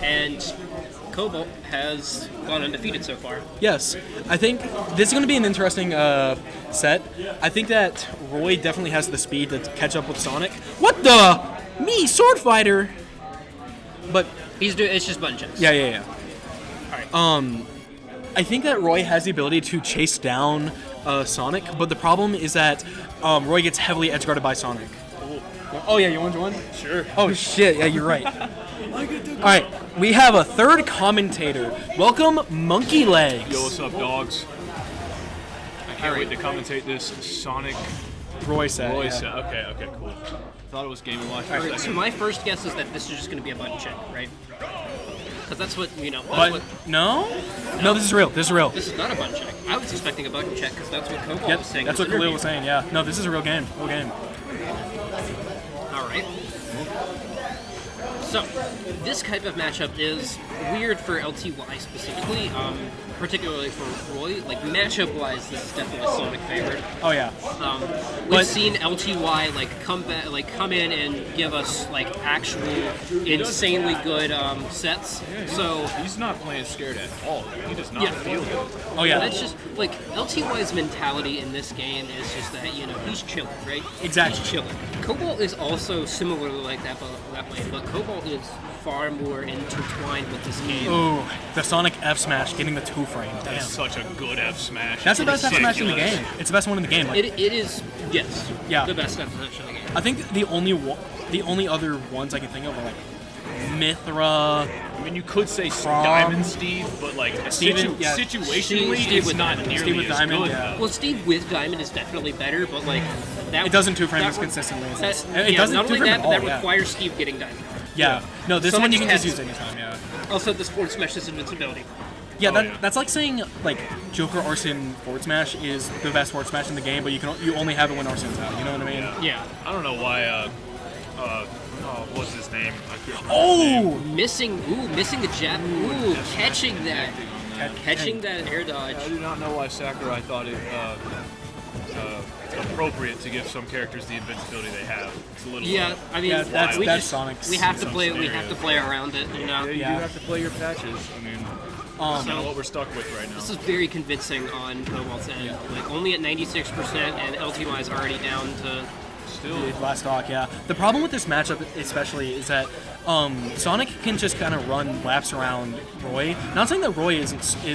and KOBALT has gone undefeated so far. Yes, I think this is going to be an interesting set. I think that Roy definitely has the speed to catch up with Sonic. What the? Me, sword fighter. But It's just button checks. yeah. All right. I think that Roy has the ability to chase down Sonic, but the problem is that Roy gets heavily edge guarded by Sonic. Oh yeah, you want one? Sure. Oh shit, yeah, you're right. Alright, we have a third commentator. Welcome, Monkey Legs. Yo, what's up, dogs? I can't wait to commentate this Sonic Roy set. Roy Yeah. set. Okay, cool. Thought it was Game & Watch for a So second. my first guess is that this is just going to be a button check, right? Because that's what, But no? No, this is real. This is real. This is not a button check. I was expecting a button check because that's what KOBALT Yep, was saying. that's in what his Khalil was interview. saying, yeah. No, this is a real game. Real game. All right. So, this type of matchup is weird for LTY specifically, particularly for Roy. Like, matchup-wise, this is definitely Sonic favored. Oh yeah. We've seen LTY come in and give us like actual insanely good sets. So He's not playing scared at all. He does not feel it. Oh yeah. that's just like LTY's mentality in this game is just that he's chilling, right? Exactly. He's chilling. KOBALT is also similarly like that way, but KOBALT is far more intertwined with this game. Ooh, the Sonic F smash getting the 2-frame. Damn. That's such a good F smash. That's the best F smash in the Ridiculous. game. It's the best one in the game. Like, It is, yes, Yeah. the best definition of the game. I think the only other ones I can think of are like Mithra. I mean, you could say Prom. Diamond Steve, but like Steven, yeah. situationally, Steve it's with not Diamond. nearly Steve with as Diamond, good. yeah. though. Well, Steve with Diamond is definitely better, but like that It doesn't 2-frame that as re- consistently as that- this. yeah, It doesn't not only 2-frame that, at but that all, yeah. requires Steve getting Diamond. Yeah. No, this Someone one you can has- just use anytime, yeah. Also, the Forward Smash is invincibility. Yeah, yeah. that's like saying like Joker Arson forward smash is the best forward smash in the game, but you only have it when Arson's out. You know what I mean? Yeah. I don't know why. What's his name? I can't remember his Oh, Missing the jab. Ooh, catching that. Catching that air name. dodge. I do not know why Sakurai thought it appropriate to give some characters the invincibility they have. It's a little. Yeah, I mean, Yeah, that's- we that's just, Sonic's we have to some play. We scenario. have to play around it. You know. You do have to play your patches. I mean, that's kind of what we're stuck with right now. This is very convincing on KOBALT's end. Like only at 96%, and LTY is already down to. Still, last stock, yeah. The problem with this matchup, especially, is that Sonic can just kind of run laps around Roy. Not saying that Roy is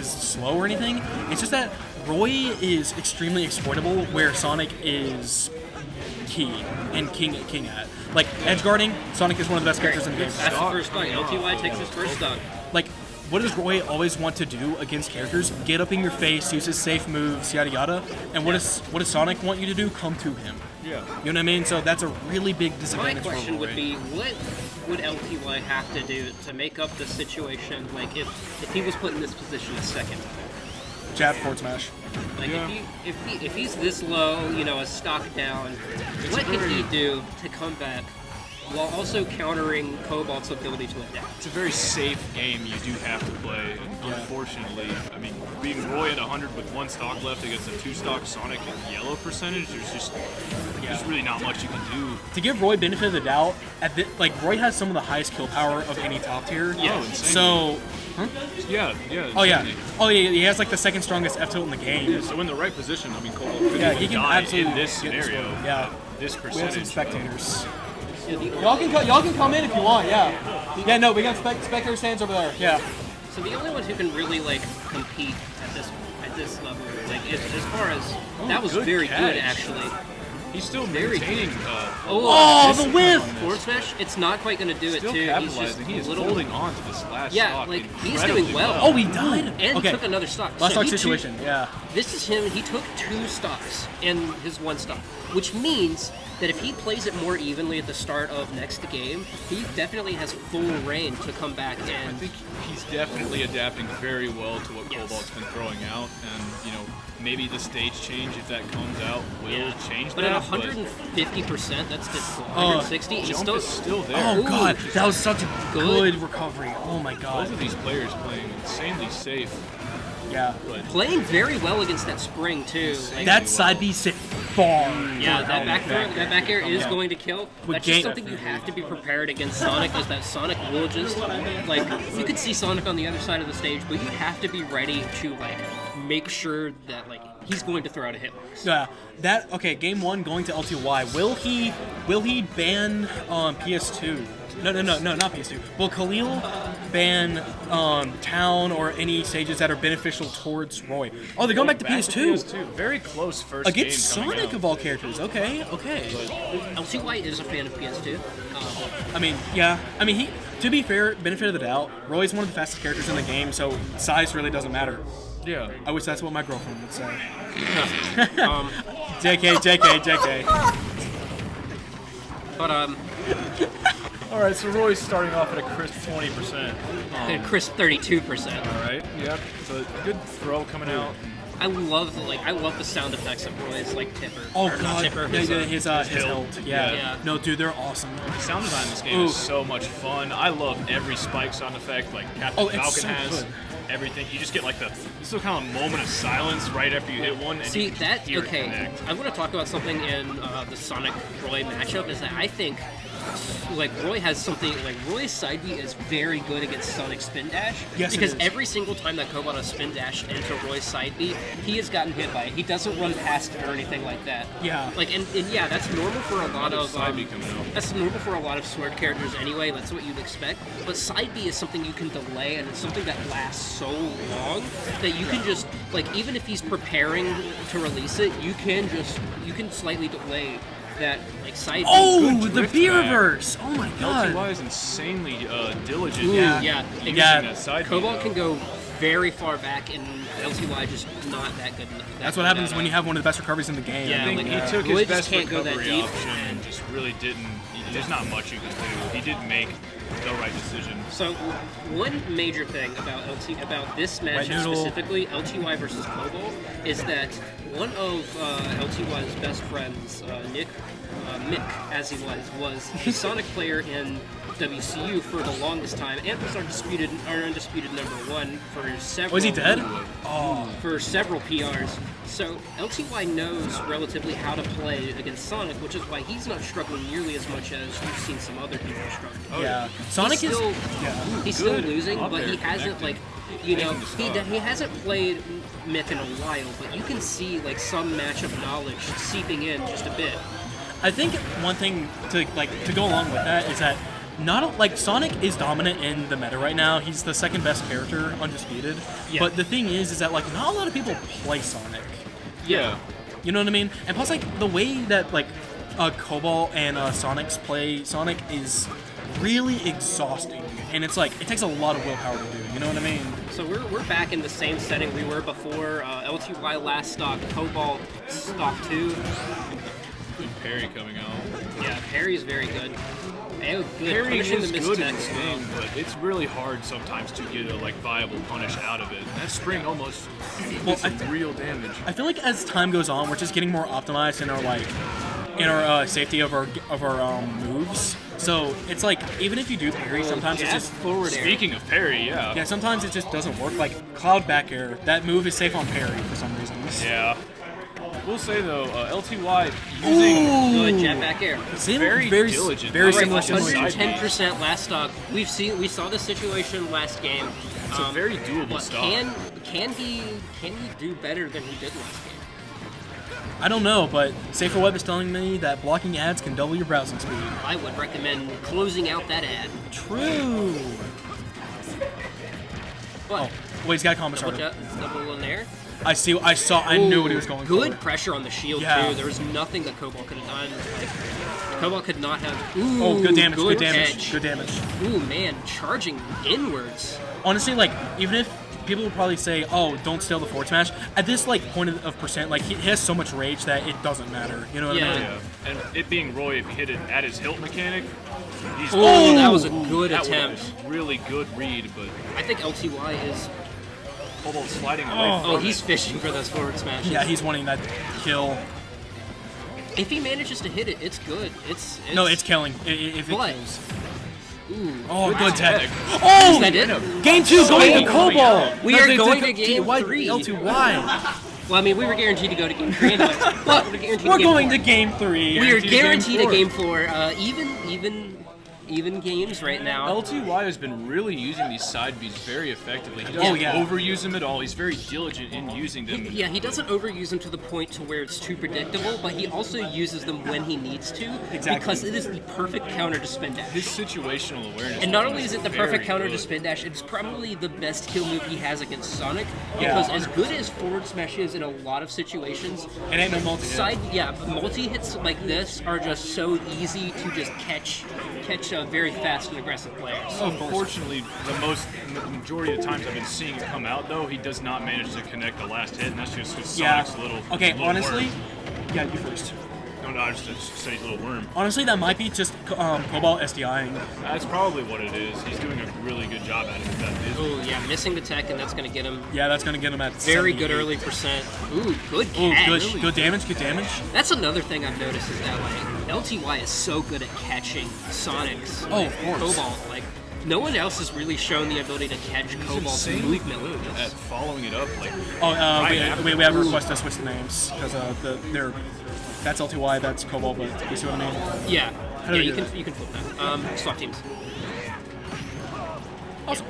slow or anything. It's just that Roy is extremely exploitable, where Sonic is key and king at. Like edge guarding, Sonic is one of the best characters in the game. That's the first stock. LTY takes his first stock. Like, what does Roy always want to do against characters? Get up in your face, use his safe moves, yada yada. And what does Sonic want you to do? Come to him. yeah. You know what I mean? So that's a really big My disadvantage for question Roy. would be, what would LTY have to do to make up the situation? Like, if he was put in this position a second time, Jab forward smash. like Yeah. if he's this low, a stock down, what can he do to come back while also countering KOBALT's ability to adapt? It's a very safe game you do have to play, and unfortunately, I mean, being Roy at 100 with one stock left against a 2-stock Sonic and yellow percentage, there's really not much you can do. To give Roy benefit of the doubt, Roy has some of the highest kill power of any top tier. Yeah. Oh, insane. So, Yeah. oh yeah, insanely. he has like the second strongest F tilt in the game. Yeah, so in the right position, I mean, KOBALT could Yeah, even he can die absolutely in this get scenario. destroyed. Yeah. This We have percentage. some spectators. Yeah, Y'all can come in if you want. Yeah. Yeah. No, we got spectator stands over there. Yeah. So the only one who can really compete at this level, as far as that was good very catch. good actually. He's still Very maintaining. Oh, this the whiff! on this. Forward smash, it's not quite going to do Still it too. He's just capitalizing. He is a little. holding on to this last Yeah, stock. like, he's incredibly doing well. Oh, he died. And Okay. he took another stock. Last So stock he took- situation. Yeah. This is him. He took 2 stocks in his 1 stock, which means that if he plays it more evenly at the start of next game, he definitely has full reign to come back I and. think he's definitely adapting very well to what Yes. KOBALT's been throwing out, and maybe the stage change, if that comes out, will change But that. at 150%, that's difficult. Oh, 160, he's jump still. is still there. Oh god, Ooh. that was such a Good. good recovery. Oh my god. Both of these players playing insanely safe. Yeah. But Playing very well against that spring too. Like, That side B sit far. yeah, that back air is Yeah. going to kill. With That's just game- something you have to be prepared against Sonic, is that Sonic will just, like, you could see Sonic on the other side of the stage, but you have to be ready to, like, make sure that, like, he's going to throw out a hitbox. Yeah, okay. Game 1 going to LTY. Will he ban PS2? No, not PS2. Will Khalil ban Town or any stages that are beneficial towards Roy? Oh, they're going back to PS2 Very close first against game coming Sonic out. of all characters. Okay. LTY is a fan of PS2. I mean, yeah. I mean, to be fair, benefit of the doubt, Roy's one of the fastest characters in the game, so size really doesn't matter. Yeah. I wish that's what my girlfriend would say. Um, JK. but, All right, so Roy's starting off at a crisp 20%. Chris 32%. All right. Yep. So good throw coming out. I love the sound effects of Roy's, like, tipper. Oh Or not god, tipper, his hilt. Yeah. Yeah. No, dude, they're awesome. The sound design in this game is so much fun. I love every spike sound effect, like Captain it's Falcon so has. good. Everything. You just get like this little kind of moment of silence right after you hit one. And See, you can that, just hear it okay, connect. I want to talk about something in the Sonic-Roy matchup, is that I think, like, Roy has something, like, Roy's side B is very good against Sonic spin dash. Yes, it because is. every single time that KOBALT has spin dashed into Roy's side B, he has gotten hit by it. He doesn't run past it or anything like that. Yeah. Like, and yeah, that's normal for a lot of, Side B coming out. that's normal for a lot of Sword characters anyway, that's what you'd expect. But side B is something you can delay, and it's something that lasts so long that you can just, like, even if he's preparing to release it, you can slightly delay that, like, side B. Oh, Good the drift B back. reverse! Oh my god. LTY is insanely diligent. Yeah. Yeah, Using Yeah. that side B, KOBALT though. can go very far back, and LTY just not that good enough. That's what happens when you have one of the best recoveries in the game. Yeah, I think like, he took Roy his just best can't go that recovery deep. option and just really didn't. There's not much you can do. He did make the right decision. So one major thing about about this matchup Noodle. specifically, LTY versus KOBALT, is that one of LTY's best friends, Mick, as he was the Sonic player in WCU for the longest time, and was our undisputed #1 for several. Was he dead? Oh. For several PRs. So LTY knows relatively how to play against Sonic, which is why he's not struggling nearly as much as you've seen some other people struggle. Yeah. Sonic he's is. still, Yeah. he's still Good. losing, Up but there, he hasn't, connecting. like, you know, he hasn't played Mick in a while, but you can see, like, some matchup knowledge seeping in just a bit. I think one thing to go along with that is that Sonic is dominant in the meta right now. He's the second best character, undisputed. Yeah. But the thing is that, like, not a lot of people play Sonic. Yeah. You know what I mean? And plus, like, the way that, like, KOBALT and Sonic's play Sonic is really exhausting, and it's like it takes a lot of willpower to do. You know what I mean? So we're back in the same setting we were before. LTY last stock, KOBALT stock 2. Good parry coming out. Yeah, Perry's very good. Oh, good. Parry Punishing is the good in mistext. this game, but it's really hard sometimes to get a viable punish out of it. That spring almost did some real damage. I feel like as time goes on, we're just getting more optimized in our safety of our moves. So it's like even if you do parry, sometimes it's Jab just forward air. Speaking of parry, yeah. sometimes it just doesn't work. Like cloud back air, that move is safe on parry for some reason. Yeah. We'll say though, LTY using Good jab back air. very diligent. very All right, similar. 110% last stock. We saw this situation last game. It's a very doable But stock. can he do better than he did last game? I don't know, but Safer Web is telling me that blocking ads can double your browsing speed. I would recommend closing out that ad. True. But Oh, wait, he's got a combo double, starter. double in there. I knew what he was going Good for. pressure on the shield Yeah. too. There was nothing that KOBALT could have done. Like, KOBALT could not have. Ooh, Oh, good damage, good catch. damage, good damage. Ooh man, charging inwards. Honestly, like, even if people would probably say, oh, don't steal the forward smash, at this, like, point of percent, like, he has so much rage that it doesn't matter. You know what I mean? Yeah. And it being Roy, if you hit it at his hilt mechanic, he's Oh, that was a good that attempt. was a really good read, but I think LTY is. KOBALT sliding away Oh, from he's it. fishing for those forward smashes. Yeah, he's wanting that kill. If he manages to hit it, it's good. It's No, it's killing. If it But- kills. Oh, good tech. Oh! Is that it? Game 2 going to KOBALT! We are going to game 3. LTY. Well, I mean, we were guaranteed to go to game 3 anyway, but we're guaranteed We're to game going 4. to game 3. We are Guaranteed guaranteed to a game game 4. Even games right now. LTY has been really using these side beats very effectively. He Oh, doesn't yeah. overuse them at all. He's very diligent in using them. Yeah, he doesn't overuse them to the point to where it's too predictable, but he also uses them when he needs to, Exactly. because it is the perfect counter to spin dash. His situational awareness. And not only is it the very perfect counter to good. spin dash, it's probably the best kill move he has against Sonic, Yeah. because as good as forward smash is in a lot of situations, It ain't no multi-hit. but multi-hits like this are just so easy to just catch very fast and aggressive players. Unfortunately, the majority of the times I've been seeing it come out, though, he does not manage to connect the last hit, and that's just with Sonic's little. Okay, little honestly, worm. yeah, you first. No, I just say he's a little worm. Honestly, that might be just KOBALT SDIing. That's probably what it is. He's doing a really good job at it. If that is. Oh yeah, missing the tech, and that's going to get him Yeah, that's gonna get him at very 78. good early percent. Ooh, good Ooh, catch. good damage, good damage. That's another thing I've noticed is that like LTY is so good at catching Sonic's Oh, of course. KOBALT. Like no one else has really shown the ability to catch KOBALT's Insanely movement good with at this. following it up. Like, Oh, right after. we have a request to switch the names because they're that's LTY, that's KOBALT, but you see what I mean? Yeah, How do yeah, we you do can flip that. Swap teams. Awesome.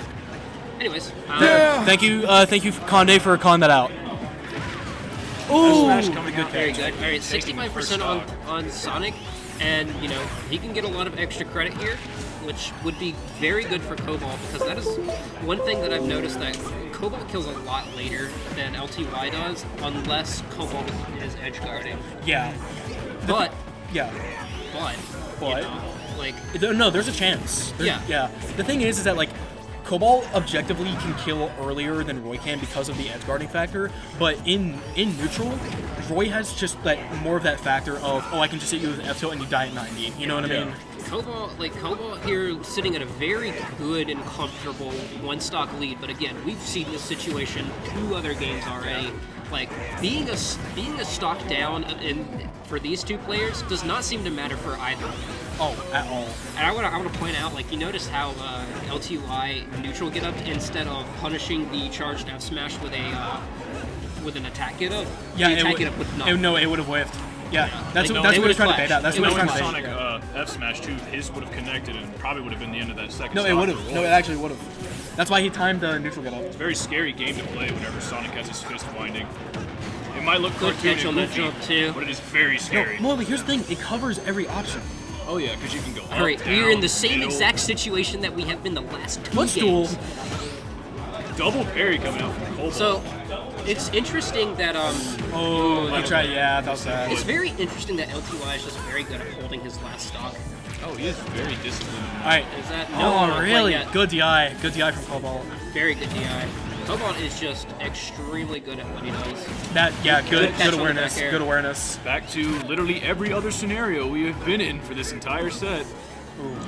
Anyways, Thank you, Conde, for calling that out. Ooh, Smash coming good out. very catch. good. All right, 65% on Sonic, and you know he can get a lot of extra credit here, which would be very good for KOBALT because that is one thing that I've noticed that KOBALT kills a lot later than LTY does, unless KOBALT is edge guarding. Yeah, But yeah. you know, like No, there's a chance. Yeah. The thing is that like KOBALT objectively can kill earlier than Roy can because of the edge guarding factor, but in neutral, Roy has just like more of that factor of I can just hit you with an F tilt and you die at 90. You know what I mean? KOBALT here sitting at a very good and comfortable one stock lead, but again, we've seen this situation 2 other games already. Like being a stock down for these 2 players does not seem to matter for either. Oh, at all. And I want to point out, like you notice how LTY neutral get up instead of punishing the charged F smash with an attack get up. Yeah, the attack get up with nothing. No, it would have whiffed. Yeah, that's Like, what it he was trying to flashed. bait out. That's It what he was would've trying to Sonic bait. F Smash 2, his would have connected and probably would have been the end of that second. No, it stock would for have. Roy. No, it actually would have. That's why he timed the neutral get up. It's a very scary game to play whenever Sonic has his fist winding. It might look Good cartoony catch and on that goofy, jump, too. but it is very scary. No, but here's the thing. It covers every option. Oh yeah, because you can go up, All right, we are down, in the same middle. exact situation that we have been the last 2 Footstool. games. Double parry coming out from KOBALT. So it's interesting that Oh, he tried. Yeah, that was bad. it's very interesting that LTY is just very good at holding his last stock. Oh, he is very disciplined. All right. Is that Oh, not quite really? yet. Good DI. Good DI from KOBALT. Very good DI. KOBALT is just extremely good at what he does. Good catch on the awareness. back air. Good awareness. Back to literally every other scenario we have been in for this entire set.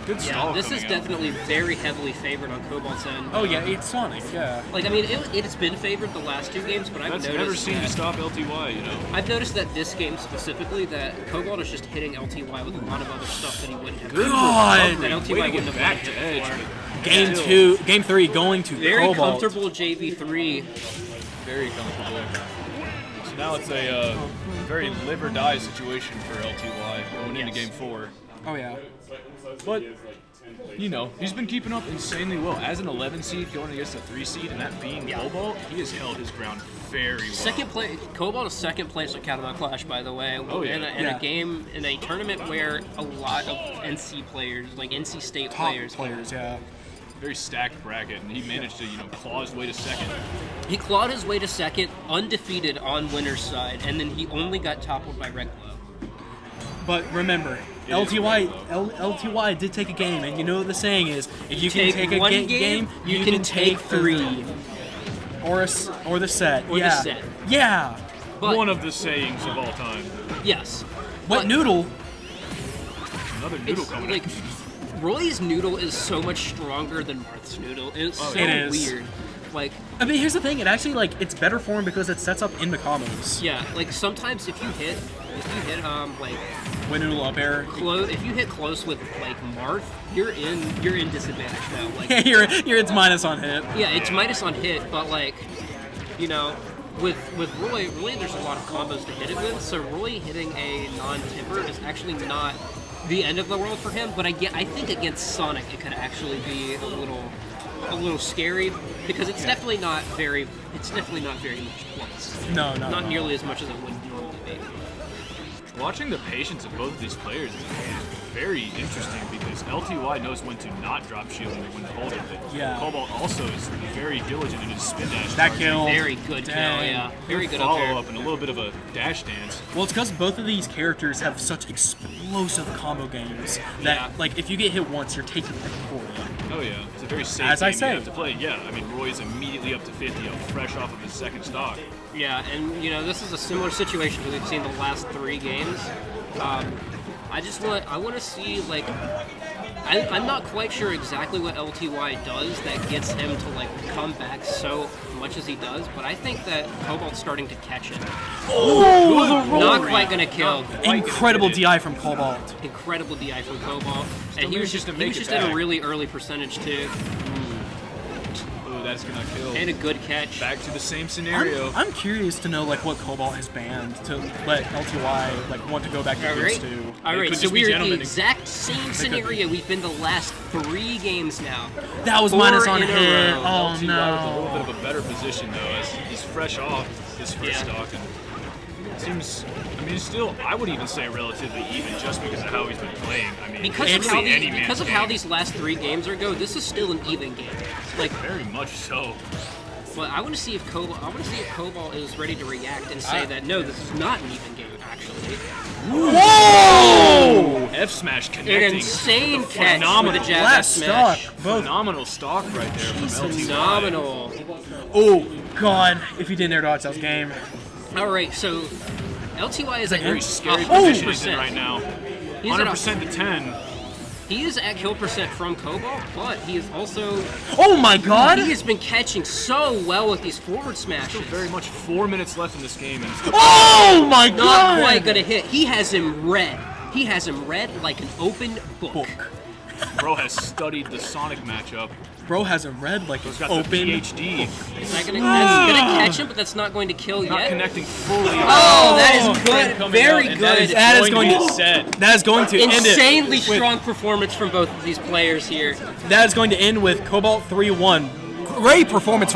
Good Yeah, stall this is coming out. definitely very heavily favored on KOBALT's end. Oh yeah, it's Sonic. Yeah. Like I mean, it's been favored the last 2 games, but I've That's noticed never seen to that- stop LTY, you know. I've noticed that this game specifically, that KOBALT is just hitting LTY with a lot of other stuff that he wouldn't have. Good God! recovery. That LTY Way to wouldn't get have back liked to it edge. before. Game 3 going to Very KOBALT. comfortable JV3. Very comfortable. So now it's a very live or die situation for LTY going into Yes. game 4. Oh yeah. But, you know, he's been keeping up insanely well. As an 11 seed going against a 3 seed, and that being KOBALT, he has held his ground very well. Second place, KOBALT is second place at Catamount Clash, by the way. Oh, yeah. In Yeah. a game, in a tournament where a lot of NC players, like NC State Top players, players. Yeah. Very stacked bracket, and he managed to, claw his way to second. he clawed his way to second, undefeated on winner's side, and then he only got toppled by Red Glow. But remember, LTY did take a game, and you know what the saying is: if you can take a one game, you can take 3. or the set. Or the yeah. set. Yeah. But One of the sayings of all time. yes, What but noodle? Another noodle it's coming like up. Roy's noodle is so much stronger than Marth's noodle. It's so It is. weird. Like, I mean, here's the thing. It actually it's better for him because it sets up in the combos. yeah, like sometimes if you hit if you hit like Windmill up air. close, if you hit close with like Marth, you're in disadvantage now. Like you're it's minus on hit. yeah, it's minus on hit, but like you know. With Roy, there's a lot of combos to hit it with, so Roy hitting a non-tipper is actually not the end of the world for him. But I think against Sonic it could actually be a little scary because it's definitely not very much plus. No. Not nearly as much as it would normally be. Watching the patience of both of these players is very interesting because LTY knows when to not drop shield and when to hold it. But Yeah. KOBALT also is very diligent in his spin dash. That charge. kill. Very good kill, Dang. yeah. Very good up there. Follow up and a little bit of a dash dance. Well, it's because both of these characters have such explosive combo games that, Yeah. like, if you get hit once, you're taking it for you. Oh yeah, it's a very safe As I game say. you have to play. Yeah, I mean Roy's immediately up to 50, fresh off of his second stock. Yeah, and you know this is a similar situation that we've seen the last 3 games. I want to see like I'm not quite sure exactly what LTY does that gets him to like come back so much as he does, but I think that KOBALT's starting to catch it. Oh, the roll! Not quite gonna kill. Incredible DI from KOBALT. Incredible DI from KOBALT, and he was manages just to make it at a back. really early percentage too, Oh, that's gonna kill. and a good catch. Back to the same scenario. I'm curious to know like what KOBALT has banned to let LTY like want to go back to All Games right, 2. all right. could So just be we're in the gentlemen. exact same scenario we've been the last 3 games now. That was 4 minus on in a hit. row. Oh LTY was a no. little bit of a better position though, as he's fresh off his first Yeah. stock and it seems. I mean, still, I would even say relatively even, just because of how he's been playing. I mean, Because it's of, how any man's because of how game. these last 3 games are go, this is still an even game. Like, Very much so. but I want to see if KOBALT is ready to react and say that no, this is not an even game actually. Whoa! F smash An connecting. insane with a catch phenomenal, with a jab F Last smash. stock. Both. phenomenal stock right there from LTY. Phenomenal. Oh god! If he didn't air dodge, that was game. All right, so LTY is at Very scary 100%. position he's in right now. He's at 100% to 10. He is at kill percent from KOBALT, but he is also Oh my god! he has been catching so well with these forward smashes. Very much 4 minutes left in this game, and Oh my god! Not quite gonna hit. He has him read. He has him read like an open book. bro has studied the Sonic matchup. Bro has a red like He's an got open. the PhD. Is that that's gonna catch him, but that's not going to kill Not yet. connecting fully. Oh, that is good. Coming Very out, and good. That is going to to set. That is going to end it. Insanely with- strong performance from both of these players here. That is going to end with KOBALT 3-1. Great performance